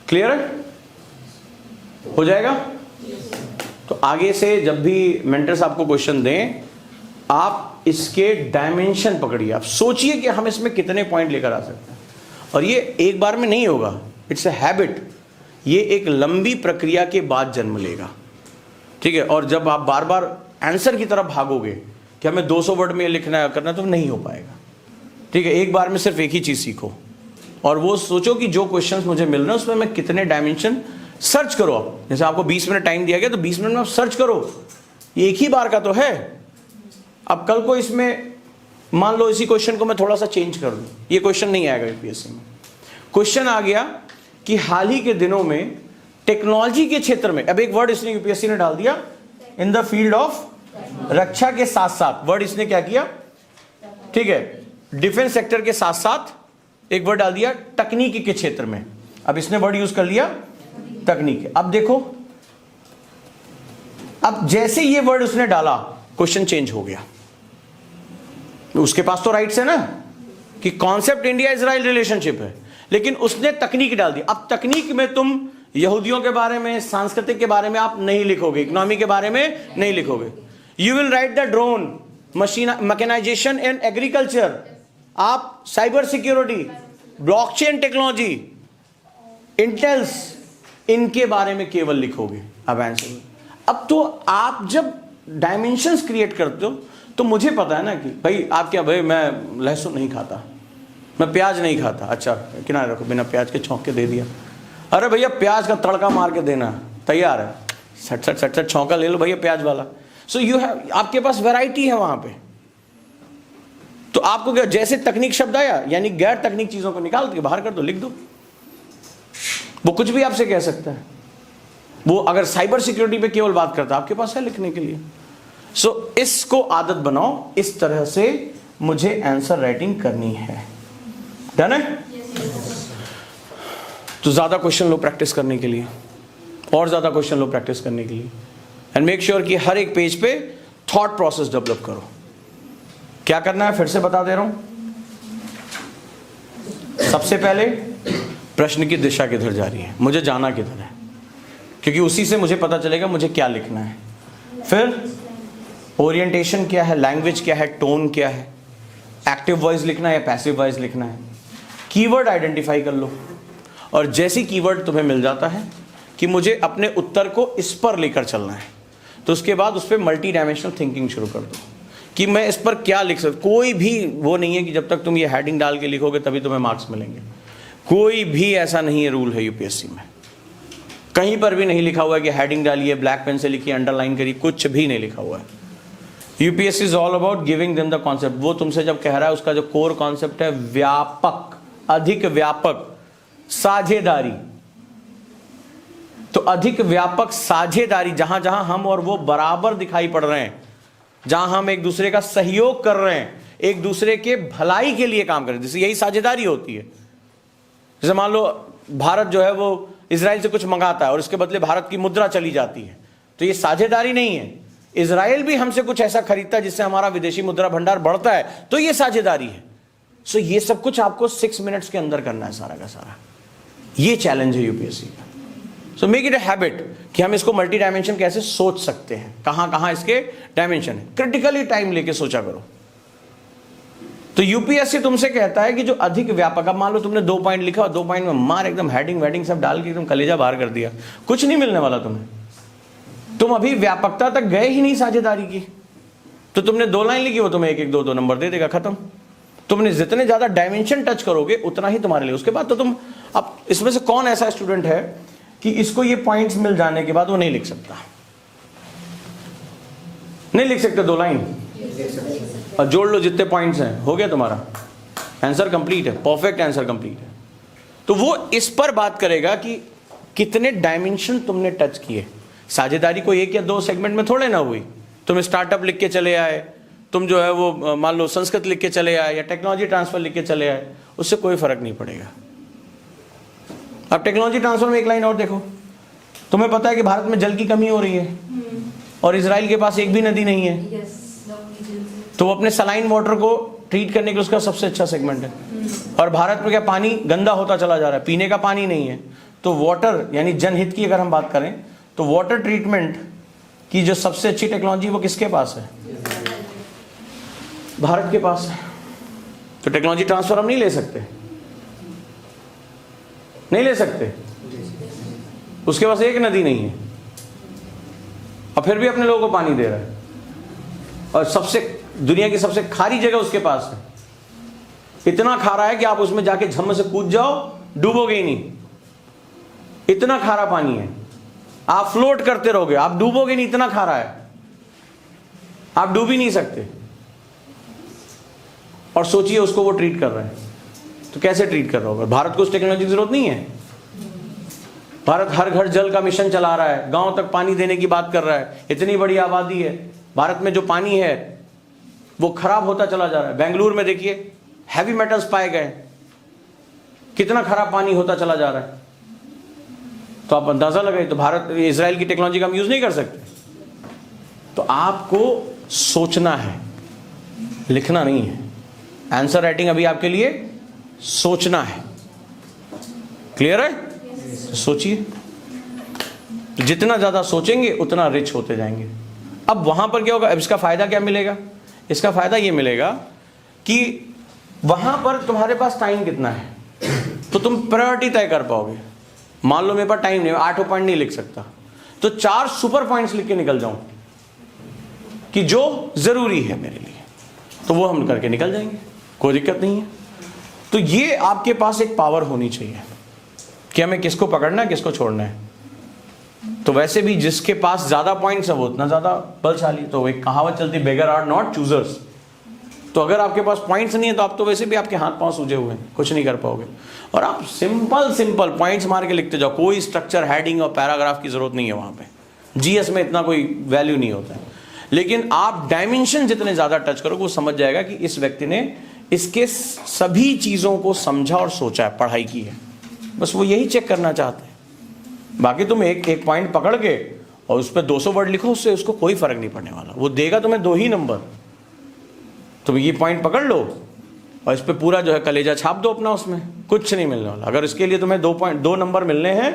क्लियर है? हो जाएगा? तो आगे से जब भी मेंटर्स आपको क्वेश्चन दें, आप इसके डायमेंशन पकड़िए, आप सोचिए कि हम इसमें कितने पॉइंट लेकर आ सकते हैं। और ये एक बार में नहीं होगा, इट्स ए हैबिट, ये एक लंबी प्रक्रिया के बाद जन्म लेगा, ठीक है। और जब आप बार बार आंसर की तरफ भागोगे कि हमें 200 वर्ड में लिखना है करना, तो नहीं हो पाएगा, ठीक है। एक बार में सिर्फ एक ही चीज़ सीखो और वो सोचो कि जो क्वेश्चंस मुझे मिल रहे हैं उसमें मैं कितने डायमेंशन सर्च करो। आप जैसे आपको 20 मिनट टाइम दिया गया तो 20 मिनट में आप सर्च करो, ये एक ही बार का तो है। अब कल को इसमें मान लो इसी क्वेश्चन को मैं थोड़ा सा चेंज कर दूं, ये क्वेश्चन नहीं आएगा यूपीएससी में। क्वेश्चन आ गया कि हाल ही के दिनों में टेक्नोलॉजी के क्षेत्र में, अब एक वर्ड इसने यूपीएससी ने डाल दिया, इन द फील्ड ऑफ रक्षा के साथ साथ वर्ड इसने क्या किया, ठीक है, डिफेंस सेक्टर के साथ साथ एक वर्ड डाल दिया तकनीकी के क्षेत्र में। अब इसने वर्ड यूज कर लिया तकनीक। अब देखो, अब जैसे ये वर्ड उसने डाला क्वेश्चन चेंज हो गया। उसके पास तो राइट्स है ना कि कॉन्सेप्ट इंडिया इजराइल रिलेशनशिप है, लेकिन उसने तकनीक डाल दी। अब तकनीक में तुम यहूदियों के बारे में, सांस्कृतिक के बारे में आप नहीं लिखोगे, इकोनॉमी के बारे में नहीं लिखोगे। You will write the drone, machine, mechanization and agriculture, आप cyber security, blockchain technology, intels, इनके बारे में केवल लिखोगे। अब आंसर, अब तो आप जब डायमेंशंस क्रिएट करते हो तो मुझे पता है ना कि भाई आप क्या, भाई मैं लहसुन नहीं खाता, मैं प्याज नहीं खाता, अच्छा किनारे रखो, बिना प्याज के छौंक के दे दिया। अरे भैया प्याज का तड़का मार के देना तैयार है, सट सट सट सट छौंका ले लो भैया प्याज वाला। सो यू हैव, आपके पास वैरायटी है वहां पे। तो आपको क्या, जैसे तकनीक शब्द आया यानी गैर तकनीक चीजों को निकाल के बाहर कर दो, लिख दो। वो कुछ भी आपसे कह सकता है। वो अगर साइबर सिक्योरिटी पे केवल बात करता है, आपके पास है लिखने के लिए। सो इसको आदत बनाओ, इस तरह से मुझे आंसर राइटिंग करनी है, डन है। तो ज्यादा क्वेश्चन लो प्रैक्टिस करने के लिए, और ज्यादा क्वेश्चन लो प्रैक्टिस करने के लिए, एंड मेक श्योर कि हर एक पेज पे थॉट प्रोसेस डेवलप करो। क्या करना है फिर से बता दे रहा हूं। सबसे पहले प्रश्न की दिशा किधर जा रही है, मुझे जाना किधर है, क्योंकि उसी से मुझे पता चलेगा मुझे क्या लिखना है। फिर ओरिएंटेशन क्या है, लैंग्वेज क्या है, टोन क्या है, एक्टिव वॉइस लिखना है या पैसिव वॉइस लिखना है। कीवर्ड आइडेंटिफाई कर लो, और जैसी कीवर्ड तुम्हें मिल जाता है कि मुझे अपने उत्तर को इस पर लेकर चलना है, तो उसके बाद उस पर मल्टी डायमेंशनल थिंकिंग शुरू कर दो कि मैं इस पर क्या लिख सकता। कोई भी वो नहीं है कि जब तक तुम ये हेडिंग डाल के लिखोगे तभी तुम्हें मार्क्स मिलेंगे, कोई भी ऐसा नहीं है, रूल है यूपीएससी में। कहीं पर भी नहीं लिखा हुआ है कि हेडिंग डालिए, ब्लैक पेन से लिखिए, अंडरलाइन करिए, कुछ भी नहीं लिखा हुआ है। UPSC is all about giving them the concept. वो तुमसे जब कह रहा है उसका जो कोर कॉन्सेप्ट है व्यापक, अधिक व्यापक साझेदारी। तो अधिक व्यापक साझेदारी, जहां जहां हम और वो बराबर दिखाई पड़ रहे हैं, जहां हम एक दूसरे का सहयोग कर रहे हैं, एक दूसरे के भलाई के लिए काम कर रहे हैं, जैसे यही साझेदारी होती है। जैसे मान लो भारत जो है वो इजराइल से कुछ मंगाता है और इसके बदले भारत की मुद्रा चली जाती है, तो ये साझेदारी नहीं है। इजराइल भी हमसे कुछ ऐसा खरीदता है जिससे हमारा विदेशी मुद्रा भंडार बढ़ता है, तो ये साझेदारी है। सो ये सब कुछ आपको 6 मिनट्स के अंदर करना है, सारा का सारा। ये चैलेंज है यूपीएससी का। So make it a habit कि हम इसको मल्टी डायमेंशन कैसे सोच सकते हैं, कहां कहां इसके डायमेंशन है। क्रिटिकली टाइम लेके सोचा करो। तो यूपीएससी तुमसे कहता है कि जो अधिक व्यापक, अब मान लो तुमने 2 पॉइंट लिखा और 2 पॉइंट में मार एकदम हेडिंग वेडिंग सब डाल के एकदम कलेजा बाहर कर दिया, कुछ नहीं मिलने वाला तुम्हें। तुम अभी व्यापकता तक गए ही नहीं साझेदारी की। तो तुमने 2 लाइन लिखी, वो तुम्हें 1-1, 2-2 नंबर दे देगा, खत्म। तुमने जितने ज्यादा डायमेंशन टच करोगे उतना ही तुम्हारे लिए। उसके बाद तो तुम, अब इसमें से कौन ऐसा स्टूडेंट है कि इसको ये पॉइंट्स मिल जाने के बाद वो नहीं लिख सकता? नहीं लिख सकते 2 लाइन, और जोड़ लो जितने पॉइंट्स हैं, हो गया तुम्हारा आंसर कंप्लीट है, परफेक्ट आंसर कंप्लीट है। तो वो इस पर बात करेगा कि कितने डायमेंशन तुमने टच किए। साझेदारी को 1 या 2 सेगमेंट में थोड़े ना हुई। तुम स्टार्टअप लिख के चले आए, तुम जो है वो मान लो संस्कृत लिख के चले आए या टेक्नोलॉजी ट्रांसफर लिख के चले आए, उससे कोई फर्क नहीं पड़ेगा। अब टेक्नोलॉजी ट्रांसफर में 1 लाइन और देखो। तुम्हें पता है कि भारत में जल की कमी हो रही है और इजराइल के पास एक भी नदी नहीं है, तो वो अपने सलाइन वाटर को ट्रीट करने के लिए उसका सबसे अच्छा सेगमेंट है। और भारत में क्या पानी गंदा होता चला जा रहा है, पीने का पानी नहीं है। तो वाटर यानी जनहित की अगर हम बात करें तो वाटर ट्रीटमेंट की जो सबसे अच्छी टेक्नोलॉजी वो किसके पास है? भारत के पास है, तो टेक्नोलॉजी ट्रांसफर हम नहीं ले सकते, नहीं ले सकते। उसके पास एक नदी नहीं है और फिर भी अपने लोगों को पानी दे रहा है, और सबसे दुनिया की सबसे खारी जगह उसके पास है। इतना खारा है कि आप उसमें जाके झम्म से कूद जाओ, डूबोगे ही नहीं, इतना खारा पानी है। आप फ्लोट करते रहोगे, आप डूबोगे नहीं, इतना खारा है, आप डूब ही नहीं सकते। और सोचिए उसको वो ट्रीट कर रहे हैं, तो कैसे ट्रीट कर रहा होगा। भारत को उस टेक्नोलॉजी की जरूरत नहीं है। भारत हर घर जल का मिशन चला रहा है, गांव तक पानी देने की बात कर रहा है। इतनी बड़ी आबादी है, भारत में जो पानी है वो खराब होता चला जा रहा है। बेंगलुरु में देखिए हैवी मेटल्स पाए गए, कितना खराब पानी होता चला जा रहा है। तो आप अंदाजा लगाइए, तो भारत इजराइल की टेक्नोलॉजी का हम यूज नहीं कर सकते। तो आपको सोचना है, लिखना नहीं है। आंसर राइटिंग अभी आपके लिए सोचना है। क्लियर है? सोचिए, तो जितना ज्यादा सोचेंगे उतना रिच होते जाएंगे। अब वहां पर क्या होगा, अब इसका फायदा क्या मिलेगा? इसका फायदा ये मिलेगा कि वहां पर तुम्हारे पास टाइम कितना है, तो तुम प्रायोरिटी तय कर पाओगे। मान लो मेरे पास टाइम नहीं, 8 पॉइंट नहीं लिख सकता, तो 4 सुपर पॉइंट्स लिख के निकल जाऊं कि जो जरूरी है मेरे लिए, तो वो हम करके निकल जाएंगे, कोई दिक्कत नहीं है। तो ये आपके पास एक पावर होनी चाहिए कि हमें किसको पकड़ना है, किसको छोड़ना है। तो वैसे भी जिसके पास ज्यादा पॉइंट्स है वो उतना ज्यादा बलशाली। तो एक कहावत चलती, बेगर आर नॉट चूजर्स। तो अगर आपके पास पॉइंट्स नहीं है तो आप तो वैसे भी आपके हाथ पांव सूजे हुए हैं, कुछ नहीं कर पाओगे। और आप सिंपल पॉइंट्स मार के लिखते जाओ, कोई स्ट्रक्चर, हेडिंग और पैराग्राफ की जरूरत नहीं है वहां पे। जीएस में इतना कोई वैल्यू नहीं होता है। लेकिन आप डायमेंशन जितने ज्यादा टच करोगे वो समझ जाएगा कि इस व्यक्ति ने इसके सभी चीजों को समझा और सोचा है, पढ़ाई की है। बस वो यही चेक करना चाहते हैं। बाकी तुम एक पॉइंट पकड़ के और उस पर 200 वर्ड लिखो, उससे उसको कोई फर्क नहीं पड़ने वाला। वो देगा तुम्हें 2 ही नंबर। तुम ये पॉइंट पकड़ लो और इस पे पूरा जो है कलेजा छाप दो अपना, उसमें कुछ नहीं मिलने वाला। अगर इसके लिए तुम्हें 2 नंबर मिलने हैं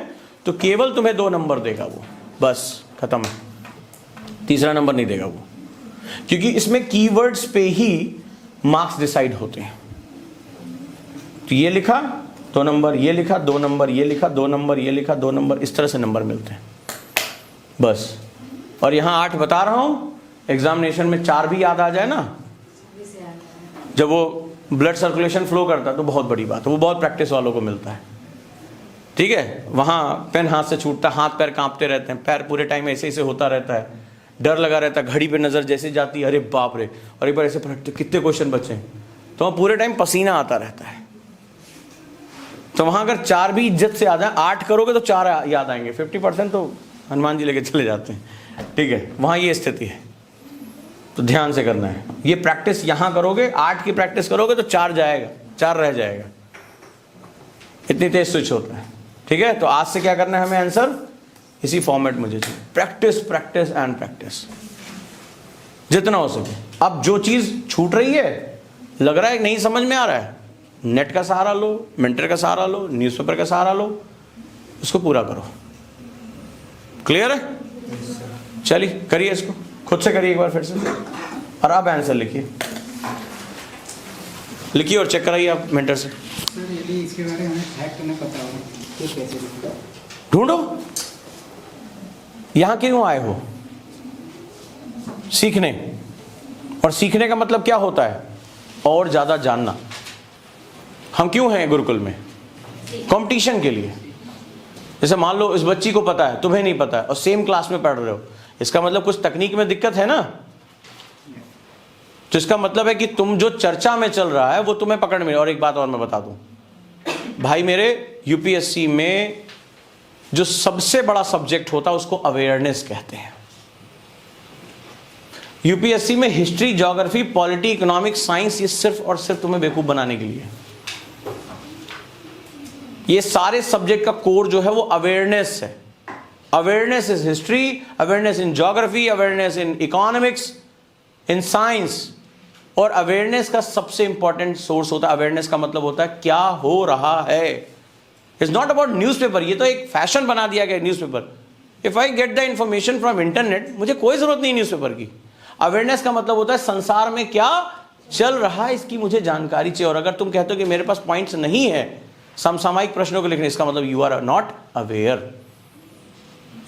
तो केवल तुम्हें 2 नंबर देगा वो, बस खत्म है। तीसरा नंबर नहीं देगा वो, क्योंकि इसमें कीवर्ड्स पे ही मार्क्स डिसाइड होते हैं। तो ये लिखा 2 नंबर, ये लिखा 2 नंबर, ये लिखा 2 नंबर, ये लिखा 2 नंबर, इस तरह से नंबर मिलते हैं बस। और यहां 8 बता रहा हूं, एग्जामिनेशन में 4 भी याद आ जाए ना, जब वो ब्लड सर्कुलेशन फ्लो करता है तो बहुत बड़ी बात है, वो बहुत प्रैक्टिस वालों को मिलता है। ठीक है, वहां पेन हाथ से छूटता, हाथ पैर कांपते रहते हैं, पैर पूरे टाइम ऐसे ऐसे होता रहता है, डर लगा रहता है, घड़ी पे नजर जैसे जाती है, अरे बाप रे, और एक बार ऐसे पलटते कितने क्वेश्चन बचे, तो वहां पूरे टाइम पसीना आता रहता है। तो वहां अगर 4 भी इज्जत से याद है, 8 करोगे तो 4 याद आएंगे, 50% तो हनुमान जी लेके चले जाते हैं। ठीक है, वहां ये स्थिति है, तो ध्यान से करना है। ये प्रैक्टिस यहां करोगे, 8 की प्रैक्टिस करोगे तो 4 जाएगा, 4 रह जाएगा, इतनी तेज स्विच होता है। ठीक है, तो आज से क्या करना है हमें, आंसर इसी फॉर्मेट मुझे चाहिए, प्रैक्टिस प्रैक्टिस एंड प्रैक्टिस, जितना हो सके। अब जो चीज छूट रही है, लग रहा है नहीं समझ में आ रहा है, नेट का सहारा लो, मेंटर का सहारा लो, न्यूज़पेपर का सहारा लो, उसको पूरा करो। क्लियर है? चलिए करिए, इसको खुद से करिए एक बार फिर से, और आप आंसर लिखिए, लिखिए और चेक कराइए आप मेंटर से। सर यदि इसके बारे में हमें फैक्ट न पता हो तो कैसे लिखें? ढूंढो, यहां क्यों आए हो? सीखने। और सीखने का मतलब क्या होता है? और ज्यादा जानना। हम क्यों हैं गुरुकुल में? कंपटीशन के लिए। जैसे मान लो इस बच्ची को पता है, तुम्हें नहीं पता है, और सेम क्लास में पढ़ रहे हो, इसका मतलब कुछ तकनीक में दिक्कत है ना। तो इसका मतलब है कि तुम जो चर्चा में चल रहा है वो तुम्हें पकड़ में। और एक बात और मैं बता दूं भाई, मेरे यूपीएससी में जो सबसे बड़ा सब्जेक्ट होता है उसको अवेयरनेस कहते हैं। यूपीएससी में history, geography, polity, economics, science, ये सिर्फ और सिर्फ तुम्हें बेवकूफ बनाने के लिए। ये सारे सब्जेक्ट का कोर जो है वो अवेयरनेस है। Awareness is history, awareness in geography, awareness in economics, in science. और अवेयरनेस का सबसे इंपॉर्टेंट सोर्स होता है, अवेयरनेस का मतलब होता है क्या हो रहा है। इट्स नॉट अबाउट न्यूज़पेपर, ये तो एक फैशन बना दिया गया newspaper. If I get the information from internet, मुझे कोई जरूरत नहीं न्यूज़पेपर की। अवेयरनेस का मतलब होता है संसार में क्या चल रहा है इसकी मुझे जानकारी चाहिए। और अगर तुम कहते हो कि मेरे पास पॉइंट्स नहीं है समसामयिक प्रश्नों को लिखने, इसका मतलब you are not aware.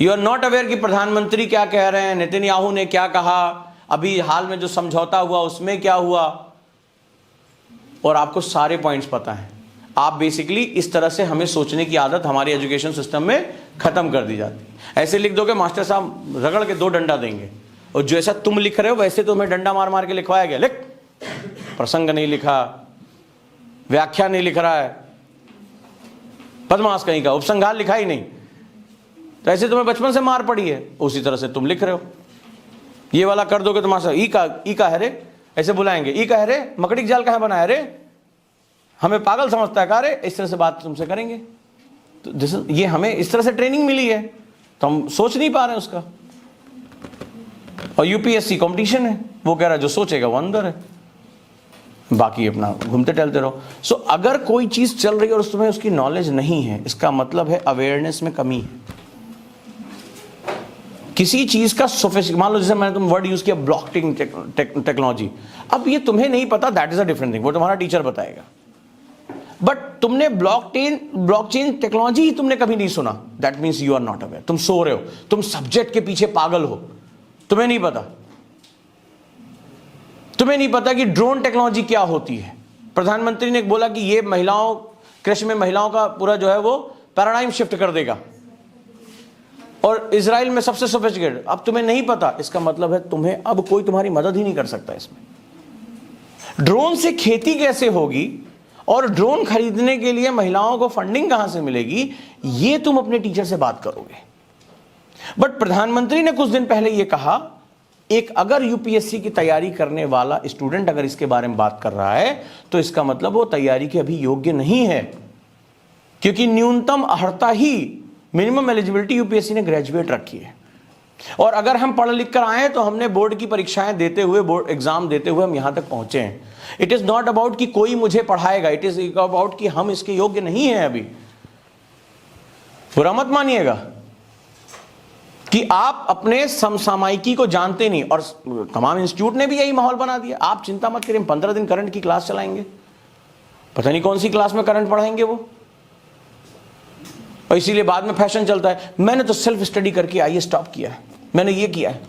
You are not aware कि प्रधानमंत्री क्या कह रहे हैं, नेतन्याहू ने क्या कहा, अभी हाल में जो समझौता हुआ उसमें क्या हुआ, और आपको सारे पॉइंट्स पता हैं। आप बेसिकली इस तरह से हमें सोचने की आदत हमारे एजुकेशन सिस्टम में खत्म कर दी जाती है। ऐसे लिख दोगे मास्टर साहब रगड़ के 2 डंडा देंगे, और जैसा तुम लिख रहे हो वैसे तुम्हें डंडा मार मार के लिखवाया गया। लिख, प्रसंग नहीं लिखा, व्याख्या नहीं लिख रहा है, पद्मास कहीं का उपसंहार लिखा ही नहीं, तो ऐसे तुम्हें बचपन से मार पड़ी है, उसी तरह से तुम लिख रहे हो। ये वाला कर दोगे तो मास्टर ई का है रे, ऐसे बुलाएंगे, ई का है रे, मकड़ी की जाल कहाँ बनाया रे, हमें पागल समझता है का रे, इस तरह से बात तुमसे करेंगे। तो ये हमें इस तरह से ट्रेनिंग मिली है, तो हम सोच नहीं पा रहे हैं उसका। और यूपीएससी कंपटीशन है, वो कह रहा है जो सोचेगा वो अंदर है, बाकी अपना घूमते टहलते रहो। सो अगर कोई चीज चल रही है और तुम्हें उसकी नॉलेज नहीं है, इसका मतलब है अवेयरनेस में कमी है। किसी चीज का सोफिस्टिकेशन, मान लो जैसे मैंने तुम वर्ड यूज किया ब्लॉकचेन टेक्नोलॉजी, अब ये तुम्हें नहीं पता, that is a different thing, वो तुम्हारा टीचर बताएगा। बट तुमने ब्लॉकचेन टेक्नोलॉजी ही तुमने कभी नहीं सुना, that means you are not aware. तुम सो रहे हो, तुम सब्जेक्ट के पीछे पागल हो, तुम्हें नहीं पता। तुम्हें नहीं पता कि ड्रोन टेक्नोलॉजी क्या होती है। प्रधानमंत्री ने बोला कि ये महिलाओं, कृषि में महिलाओं का पूरा जो है वो पैराडाइम शिफ्ट कर देगा, और इजराइल में सबसे सोफिस्टिकेटेड। अब तुम्हें नहीं पता, इसका मतलब है तुम्हें अब कोई तुम्हारी मदद ही नहीं कर सकता इसमें। ड्रोन से खेती कैसे होगी और ड्रोन खरीदने के लिए महिलाओं को फंडिंग कहां से मिलेगी, ये तुम अपने टीचर से बात करोगे। बट प्रधानमंत्री ने कुछ दिन पहले यह कहा, एक अगर यूपीएससी की तैयारी करने वाला स्टूडेंट अगर इसके बारे में बात कर रहा है तो इसका मतलब वो तैयारी के अभी योग्य नहीं है, क्योंकि न्यूनतम अर्हता ही, मिनिमम एलिजिबिलिटी यूपीएससी ने ग्रेजुएट रखी है। और अगर हम पढ़ लिख कर आए तो हमने बोर्ड की परीक्षाएं देते हुए, बोर्ड एग्जाम देते हुए हम यहां तक पहुंचे हैं। इट इज नॉट अबाउट कि कोई मुझे पढ़ाएगा, इट इज अबाउट कि हम इसके योग्य नहीं हैं अभी। बुरा मत मानिएगा कि आप अपने समसामयिकी को जानते नहीं, और तमाम इंस्टीट्यूट ने भी यही माहौल बना दिया। आप चिंता मत करिए, 15 दिन करंट की क्लास चलाएंगे, पता नहीं कौन सी क्लास में करंट पढ़ाएंगे वो, और इसीलिए बाद में फैशन चलता है, मैंने तो सेल्फ स्टडी करके आईए स्टॉप किया है, मैंने ये किया है।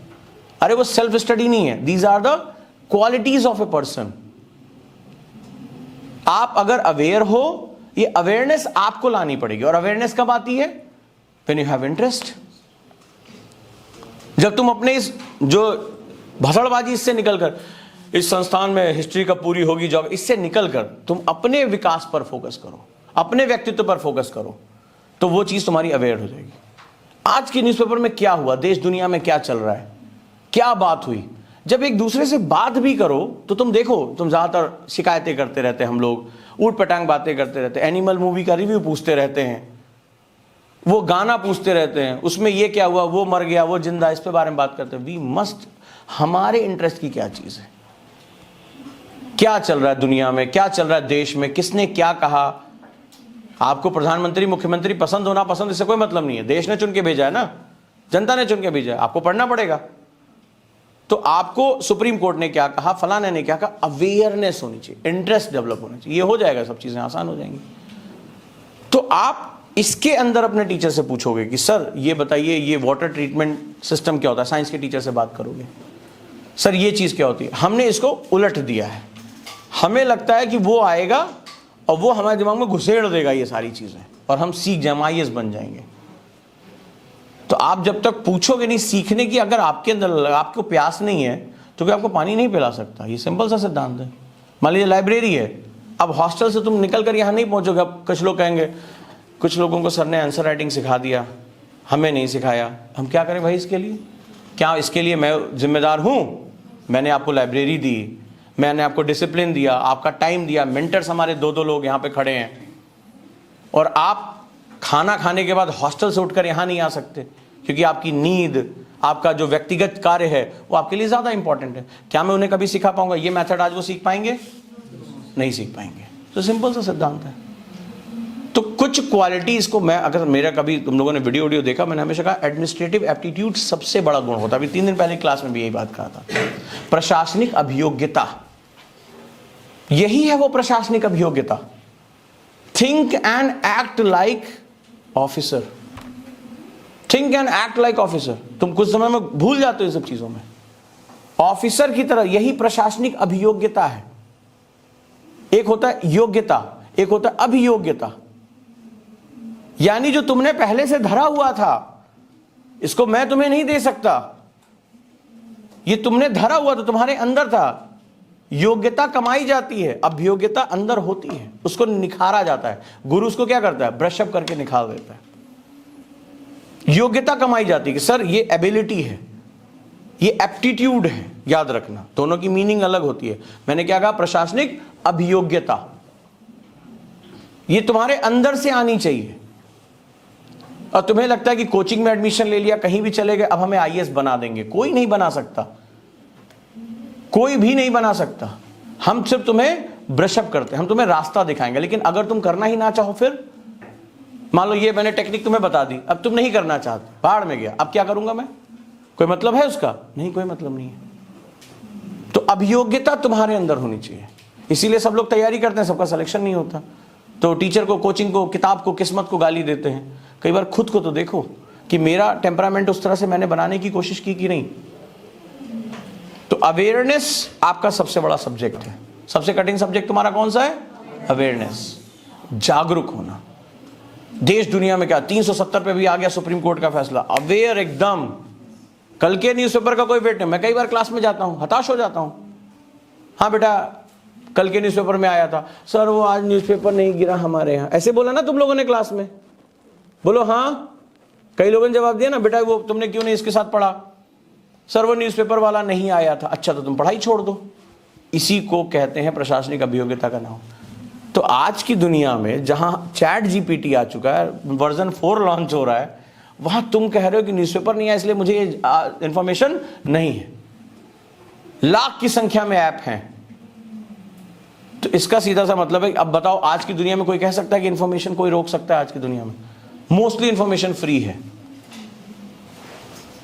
अरे वो सेल्फ स्टडी नहीं है, these are the qualities of a person. आप अगर अवेयर हो, ये अवेयरनेस आपको लानी पड़ेगी। और अवेयरनेस कब आती है? When you have interest. जब तुम अपने इस जो भसड़बाजी इससे निकलकर, इस संस्थान में हिस्ट्री का पूरी होगी जॉब, इससे निकलकर तुम अपने विकास पर फोकस करो, अपने व्यक्तित्व पर फोकस करो, तो वो चीज तुम्हारी अवेयर हो जाएगी। आज के न्यूज़पेपर में क्या हुआ, देश दुनिया में क्या चल रहा है, क्या बात हुई, जब एक दूसरे से बात भी करो तो तुम देखो, तुम ज्यादातर शिकायतें करते रहते हैं, हम लोग ऊट पटांग बातें करते रहते हैं, एनिमल मूवी का रिव्यू पूछते रहते हैं, वो गाना पूछते रहते हैं, उसमें ये क्या हुआ, वो मर गया, वो जिंदा, इस पे बारे में बात करते हैं। वी मस्ट, हमारे इंटरेस्ट की क्या चीज है, क्या चल रहा है दुनिया में, क्या चल रहा है देश में, किसने क्या कहा। आपको प्रधानमंत्री मुख्यमंत्री पसंद होना पसंद, इससे कोई मतलब नहीं है, देश ने चुन के भेजा है ना, जनता ने चुन के भेजा है, आपको पढ़ना पड़ेगा। तो आपको सुप्रीम कोर्ट ने क्या कहा, फलाने ने क्या कहा, अवेयरनेस होनी चाहिए, इंटरेस्ट डेवलप होना चाहिए, ये हो जाएगा, सब चीजें आसान हो जाएंगी। तो आप इसके अंदर अपने टीचर से पूछोगे कि सर ये बताइए, ये वाटर ट्रीटमेंट सिस्टम क्या होता है, साइंस के टीचर से बात करोगे, सर ये चीज क्या होती है। हमने इसको उलट दिया है, हमें लगता है कि वो आएगा और वो हमारे दिमाग में घुसेड़ देगा ये सारी चीजें, और हम सीख जाएंगे, IAS बन जाएंगे। तो आप जब तक पूछोगे नहीं सीखने की, अगर आपके अंदर आपको प्यास नहीं है तो कोई आपको पानी नहीं पिला सकता, ये सिंपल सा सिद्धांत है। मान लीजिए लाइब्रेरी है, अब हॉस्टल से तुम निकल कर यहाँ नहीं पहुंचोगे। अब कुछ लोग कहेंगे, कुछ लोगों को सर ने आंसर राइटिंग सिखा दिया, हमें नहीं सिखाया, हम क्या करें भाई इसके लिए? क्या इसके लिए मैं जिम्मेदार हूँ? मैंने आपको लाइब्रेरी दी, मैंने आपको डिसिप्लिन दिया, आपका टाइम दिया, मेंटर्स हमारे 2-2 लोग यहाँ पे खड़े हैं, और आप खाना खाने के बाद हॉस्टल से उठकर यहाँ नहीं आ सकते क्योंकि आपकी नींद, आपका जो व्यक्तिगत कार्य है वो आपके लिए ज़्यादा इंपॉर्टेंट है। क्या मैं उन्हें कभी सिखा पाऊंगा ये मेथड? आज वो सीख पाएंगे? नहीं सीख पाएंगे। तो सिंपल सा सिद्धांत है। तो कुछ क्वालिटीज़ को मैं, अगर मेरा कभी तुम लोगों ने वीडियो देखा, मैंने हमेशा कहा एडमिनिस्ट्रेटिव एप्टीट्यूड सबसे बड़ा गुण होता है। अभी 3 दिन पहले क्लास में भी यही बात कहा था। प्रशासनिक अभियोग्यता यही है वो प्रशासनिक अभियोग्यता। Think and act like officer, think and act like officer. तुम कुछ समय में भूल जाते हो सब चीजों में, ऑफिसर की तरह। यही प्रशासनिक अभियोग्यता है। एक होता है योग्यता, एक होता है अभियोग्यता। यानी जो तुमने पहले से धरा हुआ था, इसको मैं तुम्हें नहीं दे सकता, ये तुमने धरा हुआ था, तुम्हारे अंदर था। योग्यता कमाई जाती है, अभियोग्यता अंदर होती है, उसको निखारा जाता है। गुरु उसको क्या करता है? ब्रश अप करके निखार देता है। योग्यता कमाई जाती है कि सर ये एबिलिटी है, ये एप्टीट्यूड है। याद रखना, दोनों की मीनिंग अलग होती है। मैंने क्या कहा? प्रशासनिक अभियोग्यता, ये तुम्हारे अंदर से आनी चाहिए। और तुम्हें लगता है कि कोचिंग में एडमिशन ले लिया, कहीं भी चले गए, अब हमें आईएएस बना देंगे। कोई नहीं बना सकता, कोई भी नहीं बना सकता। हम सिर्फ तुम्हें ब्रशअप करते हैं, हम तुम्हें रास्ता दिखाएंगे। लेकिन अगर तुम करना ही ना चाहो, फिर मान लो ये मैंने टेक्निक तुम्हें बता दी, अब तुम नहीं करना चाहते, बाहर में गया, अब क्या करूंगा मैं? कोई मतलब है उसका? नहीं, कोई मतलब नहीं है। तो अभियोग्यता तुम्हारे अंदर होनी चाहिए। इसीलिए सब लोग तैयारी करते हैं, सबका सिलेक्शन नहीं होता। तो टीचर को, कोचिंग को, किताब को, किस्मत को गाली देते हैं। कई बार खुद को तो देखो कि मेरा टेम्परामेंट उस तरह से मैंने बनाने की कोशिश की कि नहीं। तो अवेयरनेस आपका सबसे बड़ा सब्जेक्ट है। सबसे कठिन सब्जेक्ट तुम्हारा कौन सा है? अवेयरनेस, जागरूक होना। देश दुनिया में क्या 370 पे भी आ गया सुप्रीम कोर्ट का फैसला, अवेयर एकदम। कल के न्यूज़पेपर का कोई वेट नहीं। मैं कई बार क्लास में जाता हूं, हताश हो जाता हूं। हाँ बेटा, कल के न्यूज़पेपर में आया था, सर वो आज न्यूज़पेपर नहीं गिरा हमारे यहाँ, ऐसे बोला ना तुम लोगों ने क्लास में? बोलो हाँ। कई लोगों ने जवाब दिया ना, बेटा वो तुमने क्यों नहीं इसके साथ पढ़ा? सर वो न्यूज़पेपर वाला नहीं आया था। अच्छा, तो तुम पढ़ाई छोड़ दो। इसी को कहते हैं प्रशासनिक अभियोग्यता का नाम। तो आज की दुनिया में जहां चैट जीपीटी आ चुका है, वर्जन 4 लॉन्च हो रहा है, वहां तुम कह रहे हो कि न्यूज़पेपर नहीं आया इसलिए मुझे इंफॉर्मेशन नहीं है। लाख की संख्या में ऐप हैं। तो इसका सीधा सा मतलब है, अब बताओ आज की दुनिया में कोई कह सकता है कि इंफॉर्मेशन कोई रोक सकता है? आज की दुनिया में मोस्टली इंफॉर्मेशन फ्री है,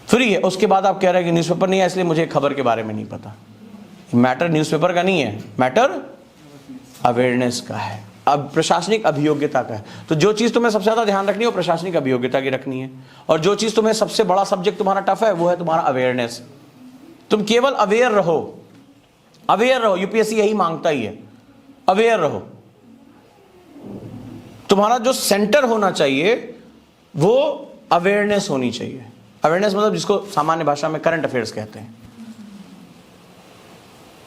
फ्री है। उसके बाद आप कह रहे हैं कि न्यूज़पेपर नहीं है इसलिए मुझे खबर के बारे में नहीं पता। मैटर न्यूज़पेपर का नहीं है, मैटर अवेयरनेस का है, अब प्रशासनिक अभियोग्यता का है। तो जो चीज तुम्हें सबसे ज्यादा ध्यान रखनी है वो प्रशासनिक अभियोग्यता की रखनी है। और जो चीज तुम्हें सबसे बड़ा सब्जेक्ट तुम्हारा टफ है वो है तुम्हारा अवेयरनेस। तुम केवल अवेयर रहो, अवेयर रहो। यूपीएससी यही मांगता ही है, अवेयर रहो। तुम्हारा जो सेंटर होना चाहिए वो अवेयरनेस होनी चाहिए। अवेयरनेस मतलब जिसको सामान्य भाषा में करंट अफेयर्स कहते हैं।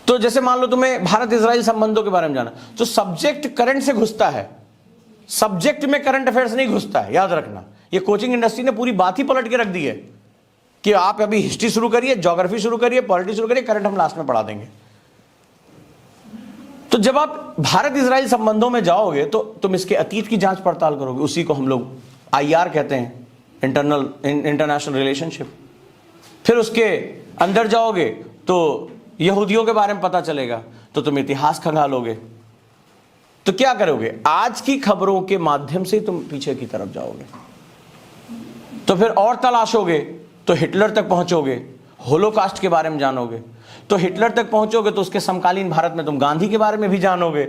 तो जैसे मान लो तुम्हें भारत इजराइल संबंधों के बारे में जाना, तो सब्जेक्ट करंट से घुसता है, सब्जेक्ट में करंट अफेयर्स नहीं घुसता है। याद रखना, ये कोचिंग इंडस्ट्री ने पूरी बात ही पलट के रख दी है कि आप अभी हिस्ट्री शुरू करिए, ज्योग्राफी शुरू करिए, पॉलिटी शुरू करिए, करंट हम लास्ट में पढ़ा देंगे। तो जब आप भारत इजराइल संबंधों में जाओगे तो तुम इसके अतीत की जांच पड़ताल करोगे। उसी को हम लोग IR कहते हैं, इंटरनेशनल रिलेशनशिप। फिर उसके अंदर जाओगे तो यहूदियों के बारे में पता चलेगा, तो तुम इतिहास खंगालोगे। तो क्या करोगे? आज की खबरों के माध्यम से तुम पीछे की तरफ जाओगे। तो फिर और तलाशोगे तो हिटलर तक पहुंचोगे, होलोकास्ट के बारे में जानोगे। तो हिटलर तक पहुंचोगे तो उसके समकालीन भारत में तुम गांधी के बारे में भी जानोगे,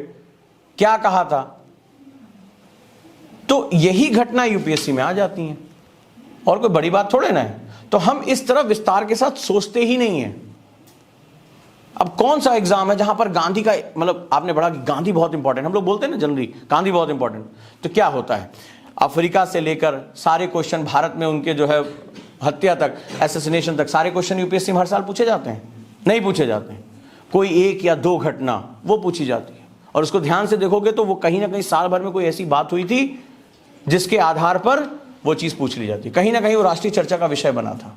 क्या कहा था। तो यही घटना यूपीएससी में आ जाती है, और कोई बड़ी बात थोड़े ना है। तो हम इस तरह विस्तार के साथ सोचते ही नहीं है। अब कौन सा एग्जाम है जहां पर गांधी का, मतलब आपने पढ़ा कि गांधी बहुत इंपॉर्टेंट, हम लोग बोलते हैं ना जनरली गांधी बहुत इंपॉर्टेंट। तो क्या होता है, अफ्रीका से लेकर सारे क्वेश्चन, भारत में उनके जो है हत्या तक, एसेसिनेशन तक, सारे क्वेश्चन यूपीएससी में हर साल पूछे जाते हैं? नहीं पूछे जाते हैं। कोई 1 या 2 घटना वो पूछी जाती है, और उसको ध्यान से देखोगे तो वो कहीं ना कहीं साल भर में कोई ऐसी बात हुई थी जिसके आधार पर वो चीज पूछ ली जाती है। कहीं ना कहीं वो राष्ट्रीय चर्चा का विषय बना था,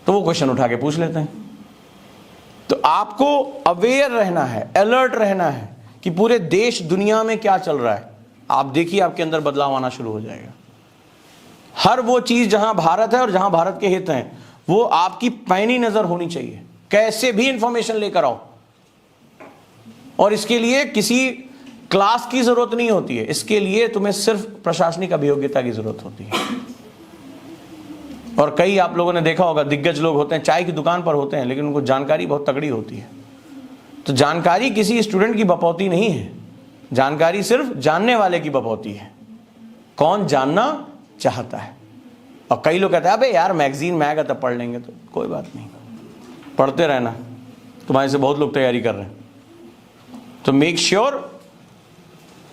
तो वो क्वेश्चन उठा के पूछ लेते हैं। तो आपको अवेयर रहना है, अलर्ट रहना है कि पूरे देश दुनिया में क्या चल रहा है। आप देखिए आपके अंदर बदलाव आना शुरू हो जाएगा। हर वो चीज जहां भारत है और जहां भारत के हित हैं वो आपकी पैनी नजर होनी चाहिए। कैसे भी इंफॉर्मेशन लेकर आओ, और इसके लिए किसी क्लास की जरूरत नहीं होती है। इसके लिए तुम्हें सिर्फ प्रशासनिक अभियोग्यता की जरूरत होती है। और कई आप लोगों ने देखा होगा, दिग्गज लोग होते हैं, चाय की दुकान पर होते हैं, लेकिन उनको जानकारी बहुत तगड़ी होती है। तो जानकारी किसी स्टूडेंट की बपौती नहीं है, जानकारी सिर्फ जानने वाले की बपौती है, कौन जानना चाहता है। और कई लोग कहते हैं अबे यार मैगजीन में आएगा तब पढ़ लेंगे, तो कोई बात नहीं, पढ़ते रहना। तुम्हारे से बहुत लोग तैयारी कर रहे हैं, तो मेक श्योर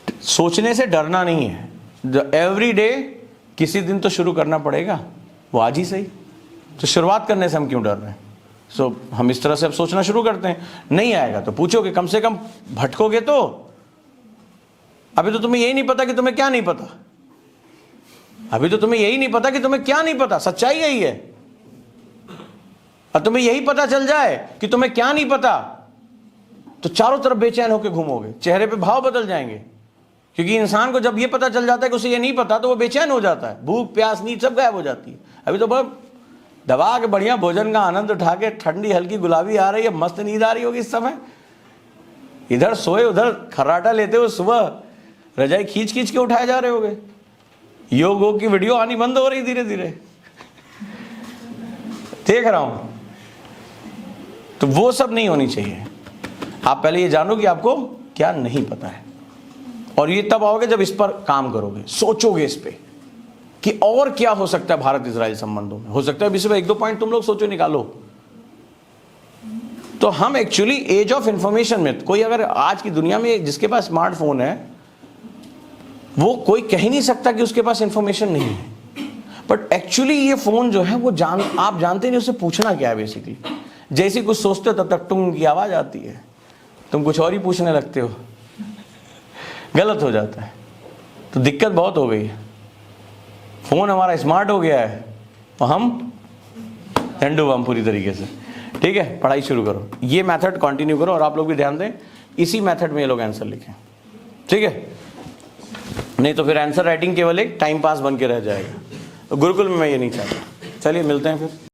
सोचने से डरना नहीं है। एवरी डे किसी दिन तो शुरू करना पड़ेगा, वो आज ही सही। तो शुरुआत करने से हम क्यों डर रहे हैं? सो हम इस तरह से अब सोचना शुरू करते हैं। नहीं आएगा तो पूछोगे, कम से कम भटकोगे तो। अभी तो तुम्हें यही नहीं पता कि तुम्हें क्या नहीं पता, अभी तो तुम्हें यही नहीं पता कि तुम्हें क्या नहीं पता, सच्चाई यही है। और तुम्हें यही पता चल जाए कि तुम्हें क्या नहीं पता, तो चारों तरफ बेचैन होकर घूमोगे, चेहरे पे भाव बदल जाएंगे। क्योंकि इंसान को जब ये पता चल जाता है कि उसे ये नहीं पता, तो वो बेचैन हो जाता है, भूख प्यास नींद सब गायब हो जाती है। अभी तो बस दबा के बढ़िया भोजन का आनंद उठा के ठंडी हल्की गुलाबी आ रही है, मस्त नींद आ रही होगी इस समय, इधर सोए उधर खर्राटा लेते हुए सुबह रजाई खींच खींच के उठाए जा रहे होगे। योग की वीडियो आनी बंद हो रही धीरे धीरे, देख रहा हूं। तो वो सब नहीं होनी चाहिए। आप पहले ये जानो कि आपको क्या नहीं पता है, और ये तब आओगे जब इस पर काम करोगे, सोचोगे इस पे कि और क्या हो सकता है भारत इजराइल संबंधों में। हो सकता है इसमें 1-2 पॉइंट तुम लोग सोचो, निकालो। तो हम एक्चुअली एज ऑफ इंफॉर्मेशन में, कोई अगर आज की दुनिया में जिसके पास स्मार्टफोन है, वो कोई कह ही नहीं सकता कि उसके पास इंफॉर्मेशन नहीं है। बट एक्चुअली ये फोन जो है वो आप जानते नहीं उससे पूछना क्या है। बेसिकली जैसे कुछ सोचते हो तब तक टुंग की आवाज आती है, तुम कुछ और ही पूछने लगते हो, गलत हो जाता है। तो दिक्कत बहुत हो गई है। फोन हमारा स्मार्ट हो गया है और हम झंडू बम पूरी तरीके से। ठीक है, पढ़ाई शुरू करो, ये मेथड कंटिन्यू करो, और आप लोग भी ध्यान दें इसी मेथड में ये लोग आंसर लिखें। ठीक है, नहीं तो फिर आंसर राइटिंग केवल एक टाइम पास बन के रह जाएगा। तो गुरुकुल में मैं ये नहीं चाहता। चलिए मिलते हैं फिर।